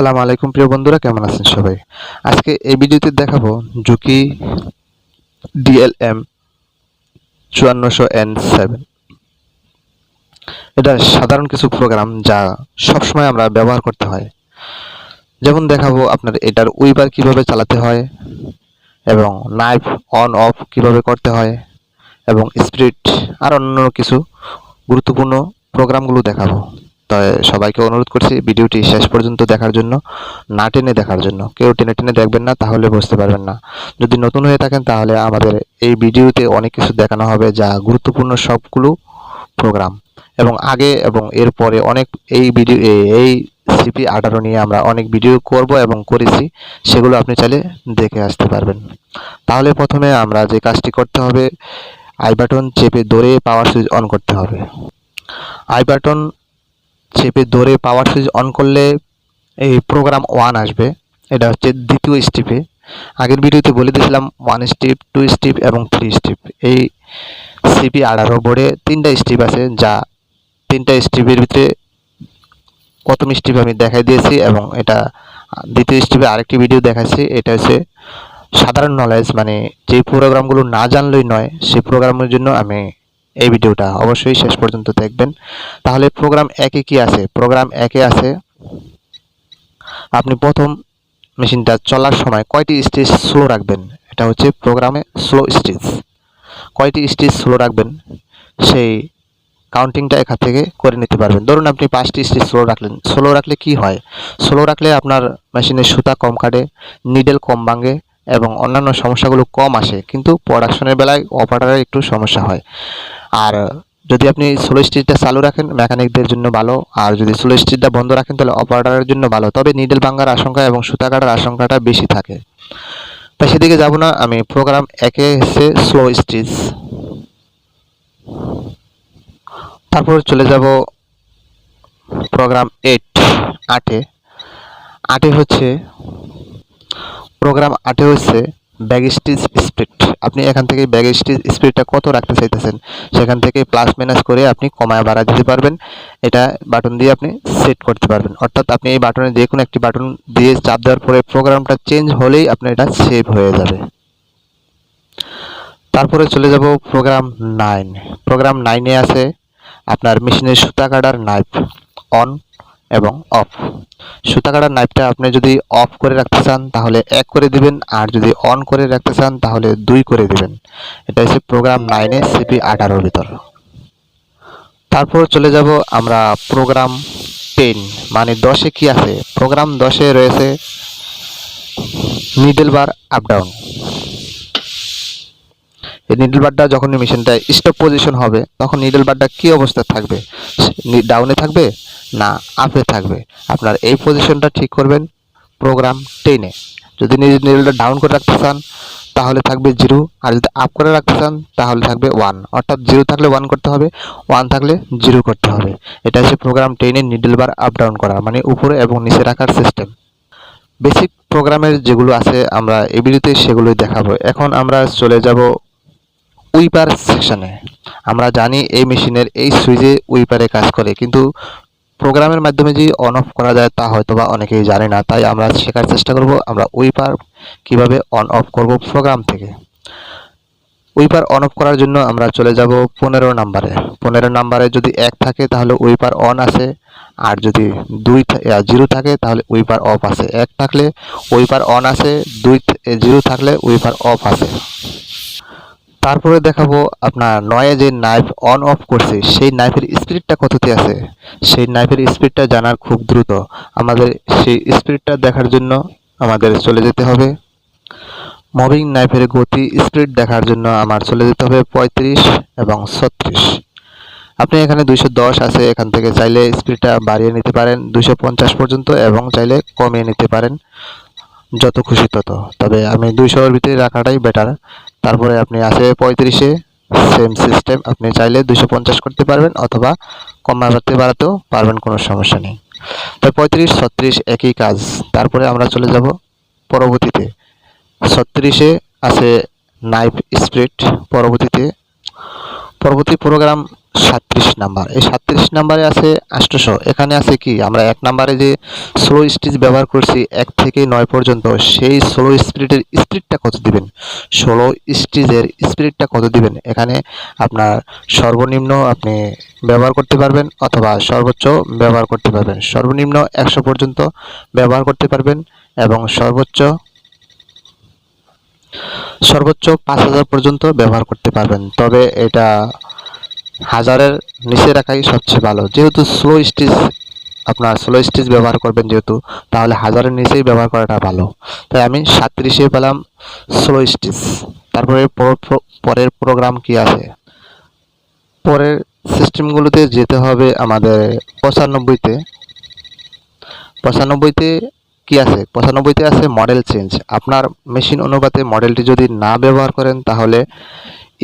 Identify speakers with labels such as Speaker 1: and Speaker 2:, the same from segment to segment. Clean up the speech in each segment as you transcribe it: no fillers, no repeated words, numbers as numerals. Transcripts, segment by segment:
Speaker 1: আসসালামু আলাইকুম প্রিয় বন্ধুরা, কেমন আছেন সবাই? আজকে এই ভিডিওতে দেখাবো জুকি ডিএলএম 5400N7। এটা সাধারণ কিছু প্রোগ্রাম যা সবসময় আমরা ব্যবহার করতে হয়। যেমন দেখাবো আপনার এটার উইবার কিভাবে চালাতে হয় এবং নাইফ অন অফ কিভাবে করতে হয় এবং স্পিড আর অন্য কিছু গুরুত্বপূর্ণ প্রোগ্রামগুলো দেখাবো। তাই সবাইকে অনুরোধ করছি ভিডিওটি শেষ পর্যন্ত দেখার জন্য, না টেনে দেখার জন্য। কেউ টেনে টেনে দেখবেন না, তাহলে বুঝতে পারবেন না। যদি নতুন হয়ে থাকেন তাহলে আমাদের এই ভিডিওতে অনেক কিছু দেখানো হবে যা গুরুত্বপূর্ণ সবগুলো প্রোগ্রাম এবং আগে এবং এরপরে অনেক এই cp18 নিয়ে আমরা অনেক ভিডিও করব এবং করেছি, সেগুলো আপনি চাইলে দেখে আসতে পারবেন। তাহলে প্রথমে আমরা যে কাজটি করতে হবে, আই বাটন চেপে ধরে পাওয়ার সুইচ অন করতে হবে। আই বাটন চেপে ধরে পাওয়ার সুইচ অন করলে এই প্রোগ্রাম 1 আসবে। এটা হচ্ছে দ্বিতীয় স্টেপে। আগের ভিডিওতে বলে দিয়েছিলাম 1 স্টেপ, 2 স্টেপ এবং 3 স্টেপ। এই cp18 বোর্ডে 3টা স্টেপ আছে, যা 3টা স্টেপের ভিতরে প্রথম স্টেপ আমি দেখাই দিয়েছি এবং এটা দ্বিতীয় স্টেপে আরেকটি ভিডিও দেখাচ্ছি। এটা হচ্ছে সাধারণ নলেজ, মানে যে প্রোগ্রামগুলো না জানলেই নয়, সেই প্রোগ্রামের জন্য আমি এই ভিডিওটা অবশ্যই শেষ পর্যন্ত দেখবেন। তাহলে প্রোগ্রাম একে কি আছে? প্রোগ্রাম একে আছে আপনি প্রথম মেশিনটা চলার সময় কয়টি স্টেজ স্লো রাখবেন। এটা হচ্ছে প্রোগ্রামে স্লো স্টেজ। কয়টি স্টেজ স্লো রাখবেন সেই কাউন্টিংটা এখান থেকে করে নিতে পারবেন। ধরুন আপনি 5টি স্টেজ স্লো রাখলেন। স্লো রাখলে কি হয়? স্লো রাখলে আপনার মেশিনের সুতা কম কাটে, নিডেল কম ভাঙে এবং অন্যান্য সমস্যাগুলো কম আসে, কিন্তু প্রোডাকশনের বেলায় অপারেটরের একটু সমস্যা হয়। আর যদি আপনি স্লো স্টিচটা চালু রাখেন, মেকানিকদের জন্য ভালো। আর যদি স্লো স্টিচটা বন্ধ রাখেন তাহলে অপারেটরের জন্য ভালো, তবে নিডেল ভাঙার আশঙ্কা এবং সুতা কাটার আশঙ্কাটা বেশি থাকে। তাই সেদিকে যাব না, আমি প্রোগ্রাম একে হচ্ছে স্লো স্টিচ। তারপর চলে যাব প্রোগ্রাম 8 হচ্ছে প্রোগ্রাম 8 হচ্ছে ব্যাক স্টিচ স্পিড। আপনি এখান থেকে ব্যাক স্টিচ স্পিডটা কত রাখতে চাইতেছেন সেখান থেকে প্লাস মাইনাস করে আপনি কমায় বাড়া দিতে পারবেন। এটা বাটন দিয়ে আপনি সেট করতে পারবেন, অর্থাৎ আপনি এই বাটনে যে কোনো একটি বাটন দিয়ে চাপ দেওয়ার পরে প্রোগ্রামটা চেঞ্জ হলেই আপনার এটা সেভ হয়ে যাবে। তারপরে চলে যাব প্রোগ্রাম 9। প্রোগ্রাম 9-এ আছে আপনার মেশিনের সুতা কাটার নাইফ অন এবং অফ। সুতা কাটার নাইফটা আপনি যদি অফ করে রাখতে চান তাহলে 1 করে দিবেন, আর যদি অন করে রাখতে চান তাহলে 2 করে দিবেন। এটা হচ্ছে প্রোগ্রাম 9-এ cp18 ভিতর। তারপর চলে যাব আমরা প্রোগ্রাম 10, মানে 10-এ কি আছে? প্রোগ্রাম 10-এ রয়েছে নিডল বার আপ ডাউন। এই নিডল বারটা যখন মেশিনটা স্টপ পজিশন হবে তখন নিডল বারটা কি অবস্থায় থাকবে? ডাউনে থাকবে না আপে থাকবে? আপনার এই পজিশনটা ঠিক করবেন প্রোগ্রাম 10-এ। যদি নিডলটা ডাউন করে রাখতে চান তাহলে থাকবে 0, আর যদি আপ করে রাখতে চান তাহলে থাকবে 1। অর্থাৎ 0 থাকলে 1 করতে হবে, 1 থাকলে 0 করতে হবে। এটা হচ্ছে প্রোগ্রাম 10-এর নিডল বার আপ ডাউন করা, মানে উপরে এবং নিচে রাখার সিস্টেম। বেসিক প্রোগ্রামের যেগুলো আছে আমরা এই ভিডিওতে সেগুলোই দেখাবো। এখন আমরা চলে যাব উইপার সেকশনে। আমরা জানি এই মেশিনের এই সুইচে উইপারে কাজ করে, কিন্তু প্রোগ্রামের মাধ্যমে যে অন অফ করা যায় তা হয়তোবা অনেকেই জানে না। তাই আমরা শেখার চেষ্টা করব আমরা উইপার কিভাবে অন অফ করব প্রোগ্রাম থেকে। উইপার অন অফ করার জন্য আমরা চলে যাব 15 নাম্বারে। 15 নাম্বারে যদি 1 থাকে তাহলে উইপার অন আছে, আর যদি 0 থাকে তাহলে উইপার অফ আছে। 1 থাকলে উইপার অন আছে, 0 থাকলে উইপার অফ আছে। তারপরে দেখাবো আপনার 9-এ যে নাইফ অন অফ করছে সেই নাইফের স্পিডটা কততে আছে। সেই নাইফের স্পিডটা জানার খুব দ্রুত। আমাদের সেই স্পিডটা দেখার জন্য আমাদের চলে যেতে হবে মুভিং নাইফের গতি স্পিড দেখার জন্য আমার চলে যেতে হবে 35 এবং 36। আপনি এখানে 210 আছে, এখান থেকে চাইলে স্পিডটা বাড়িয়ে নিতে পারেন 250 পর্যন্ত এবং চাইলে কমিয়ে নিতে পারেন যত খুশি তত, তবে আমি 200-এর ভিতরে রাখাটাই বেটার। তারপরে আপনি আছে 35-এ, সেম সিস্টেম, আপনি চাইলে 250 করতে পারবেন অথবা বাড়াতেও পারবেন, কোনো সমস্যা নেই। তাই 35, 36 একই কাজ। তারপরে আমরা চলে যাব পরবর্তীতে 36-এ আছে নাইফ স্পিড। পরবর্তী প্রোগ্রাম 37 নাম্বার। এই 37 নাম্বারে আছে 800। এখানে আছে কি, আমরা 1 নাম্বারে যে স্লো স্টিচ ব্যবহার করছি 1 থেকে 9 পর্যন্ত, সেই স্লো স্পিডের স্পিডটা কত দিবেন, স্লো স্টিচের স্পিডটা কত দিবেন, এখানে আপনার সর্বনিম্ন আপনি ব্যবহার করতে পারবেন অথবা সর্বোচ্চ ব্যবহার করতে পারবেন। সর্বনিম্ন 100 পর্যন্ত ব্যবহার করতে পারবেন এবং সর্বোচ্চ 5000 পর্যন্ত ব্যবহার করতে পারবেন। তবে এটা 1000-এর নিচে রাখাই সবচেয়ে ভালো, যেহেতু আপনার স্লো স্টিচ ব্যবহার করবেন যেহেতু, তাহলে 1000-এর নিচেই ব্যবহার করাটা ভালো। তাই আমি 37-এ পেলাম স্লো স্টিচ। তারপরে পরের প্রোগ্রাম কি আছে, পরের সিস্টেমগুলোতে যেতে হবে আমাদের 95-তে। 95-তে কি আছে, 95-তে আছে মডেল চেঞ্জ। আপনার মেশিন অনুপাতে মডেলটি যদি না ব্যবহার করেন তাহলে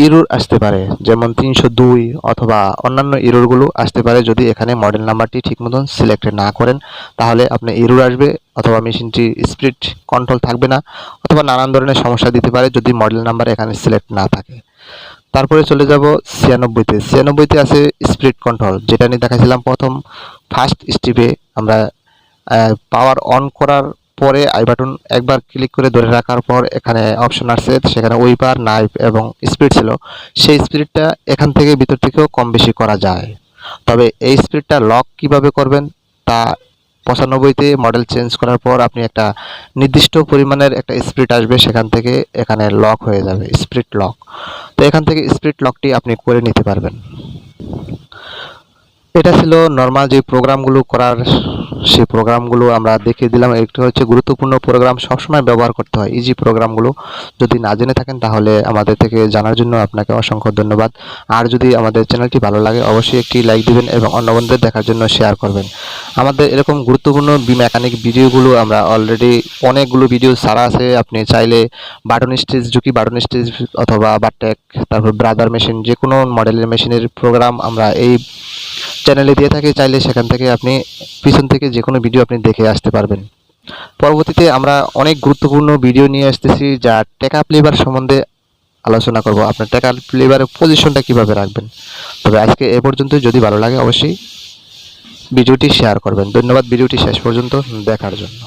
Speaker 1: এরর আসতে পারে, যেমন 302 অথবা অন্যান্য এররগুলো আসতে পারে। যদি এখানে মডেল নাম্বারটি ঠিক মতন সিলেক্ট না করেন তাহলে আপনার এরর আসবে, অথবা মেশিনটি স্পিড কন্ট্রোল থাকবে না, অথবা নানান ধরনের সমস্যা দিতে পারে যদি মডেল নাম্বার এখানে সিলেক্ট না থাকে। তারপরে চলে যাব 96-তে। 96-তে আছে স্পিড কন্ট্রোল, যেটা নিয়ে দেখাছিলাম প্রথম ফার্স্ট স্টেপে। আমরা পাওয়ার অন করার পরে আই বাটন একবার ক্লিক করে ধরে রাখার পর এখানে অপশন আসছে, সেখানে উইপার নাইফ এবং স্পিড ছিল। সেই স্পিডটা এখান থেকে ভিতর থেকেও কম বেশি করা যায়। তবে এই স্পিডটা লক কিভাবে করবেন তা 95-তে মডেল চেঞ্জ করার পর আপনি একটা নির্দিষ্ট পরিমাণের একটা স্পিড আসবে, সেখান থেকে এখানে লক হয়ে যাবে, স্পিড লক। তো এখান থেকে স্পিড লকটি আপনি করে নিতে পারবেন। এটা ছিল নর্মাল যে প্রোগ্রামগুলো করার, সেই প্রোগ্রামগুলো আমরা দেখিয়ে দিলাম। একটা হচ্ছে গুরুত্বপূর্ণ প্রোগ্রাম, সবসময় ব্যবহার করতে হয় ইজি প্রোগ্রামগুলো। যদি না জেনে থাকেন তাহলে আমাদের থেকে জানার জন্য আপনাকে অসংখ্য ধন্যবাদ। আর যদি আমাদের চ্যানেলটি ভালো লাগে অবশ্যই একটি লাইক দিবেন এবং অন্য বন্ধুদের দেখার জন্য শেয়ার করবেন। আমাদের এরকম গুরুত্বপূর্ণ মেকানিক ভিডিওগুলো আমরা অলরেডি অনেকগুলো ভিডিও ছাড়া আছে। আপনি চাইলে button stitch, Juki button stitch অথবা বারটেক, তারপর ব্রাদার মেশিন, যে কোনো মডেলের মেশিনের প্রোগ্রাম আমরা এই চ্যানেলে দিয়ে থাকি। চাইলে সেখান থেকে আপনি পিছন থেকে যে কোনো ভিডিও আপনি দেখে আসতে পারবেন। পরবর্তীতে আমরা অনেক গুরুত্বপূর্ণ ভিডিও নিয়ে আসতেছি, যা টেকআপ লিভার সম্বন্ধে আলোচনা করব, আপনার টেকআপ লিভারের পজিশনটা কিভাবে রাখবেন। তবে আজকে এ পর্যন্ত। যদি ভালো লাগে অবশ্যই ভিডিওটি শেয়ার করবেন। ধন্যবাদ ভিডিওটি শেষ পর্যন্ত দেখার জন্য।